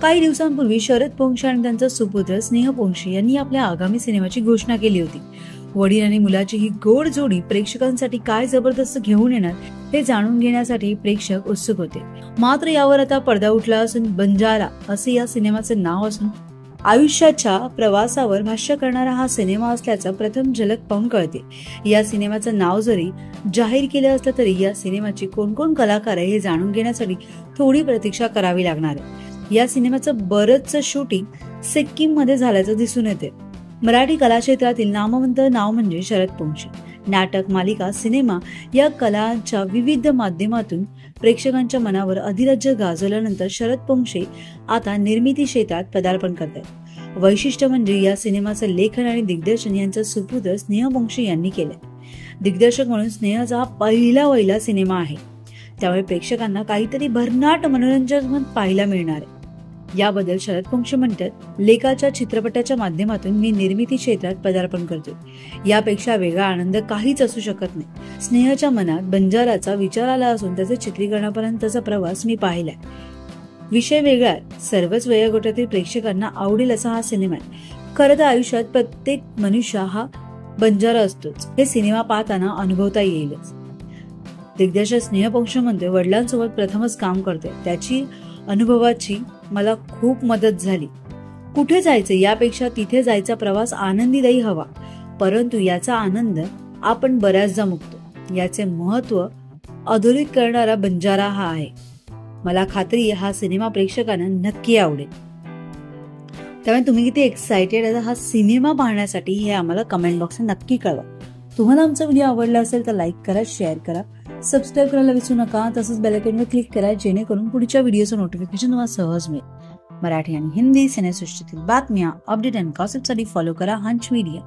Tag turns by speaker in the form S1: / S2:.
S1: काही दिवसांपूर्वी शरद पोंक्षे आणि त्यांचा सुपुत्र स्नेह पोंक्षे यांनी आपल्या आगामी सिनेमाची घोषणा केली होती। वडील आणि मुलाची ही गोड जोडी प्रेक्षकांसाठी काय जबरदस्त घेऊन येणार हे जाणून घेण्यासाठी प्रेक्षक उत्सुक होते। मात्र यावर आता पडदा उठला असून बंजारा असे या सिनेमाचे नाव असून आयुष्याच्या प्रवासावर भाष्य करणारा हा सिनेमा असल्याचं प्रथम झलक पाहून कळते। या सिनेमाचं नाव जरी जाहीर केलं असलं तरी या सिनेमाची कोण कलाकार आहे हे जाणून घेण्यासाठी थोडी प्रतीक्षा करावी लागणार आहे। या सिनेमाचं बरंचसं शूटिंग सिक्कीम मध्ये झाल्याचं दिसून येते। मराठी कला क्षेत्रातील नामवंत नाव म्हणजे शरद पोंक्षे। नाटक, मालिका, सिनेमा या कलांच्या विविध माध्यमातून प्रेक्षकांच्या मनावर अधिराज्य गाजवल्यानंतर शरद पोंक्षे आता निर्मिती क्षेत्रात पदार्पण करतात। वैशिष्ट्य म्हणजे या सिनेमाचं लेखन आणि दिग्दर्शन यांचा सुपुत्र स्नेह पोंक्षे यांनी केलंय। दिग्दर्शक म्हणून स्नेहचा हा पहिला सिनेमा आहे, त्यामुळे प्रेक्षकांना काहीतरी भन्नाट मनोरंजन पाहायला मिळणार आहे। याबद्दल शरद पोंक्षे म्हणतात, लेखाच्या चित्रपटाच्या माध्यमातून मी निर्मिती क्षेत्रात पदार्पण करतोय। यापेक्षा वेगळा आनंद काहीच असू शकत नाही। स्नेहाच्या मनात बंजाराचा विचार आला असून त्याच्या चित्रीकरणापर्यंतचा प्रवास मी पाहिलाय। विषय वेगळा आहे, सर्वच वयोगटातील प्रेक्षकांना आवडेल असा हा सिनेमा आहे। खरं तर आयुष्यात प्रत्येक मनुष्य हा बंजारा असतोच, हे सिनेमा पाहताना अनुभवता येईलच। दिग्दर्शक स्नेह पोंक्षे म्हणते, वडिलांसोबत प्रथमच काम करते, त्याची अनुभवाची मला खूप मदत झाली। कुठे जायचं यापेक्षा तिथे जायचा प्रवास आनंदीदायी हवा, परंतु याचा आनंद आपण बऱ्याचदा मुकतो। याचे महत्व अधोरेखित करणारा बंजारा हा आहे। मला खात्री आहे हा सिनेमा प्रेक्षकांना नक्की आवडेल। त्यामुळे तुम्ही किती एक्साइटेड आहे हा सिनेमा पाहण्यासाठी हे आम्हाला कमेंट बॉक्समध्ये नक्की कळवा। तुम्हाला आमचा व्हिडिओ आवडला असेल तर लाईक करा, शेअर करा, सबस्क्राईब करायला विसरू नका। तसंच बेल आयकॉनवर क्लिक करा जेणेकरून पुढच्या व्हिडिओचं नोटिफिकेशन तुम्हाला सहज मिळेल। मराठी आणि हिंदी सिनेसृष्टीतील बातम्या, अपडेट आणि गॉसिपसाठी फॉलो करा हंच मीडिया।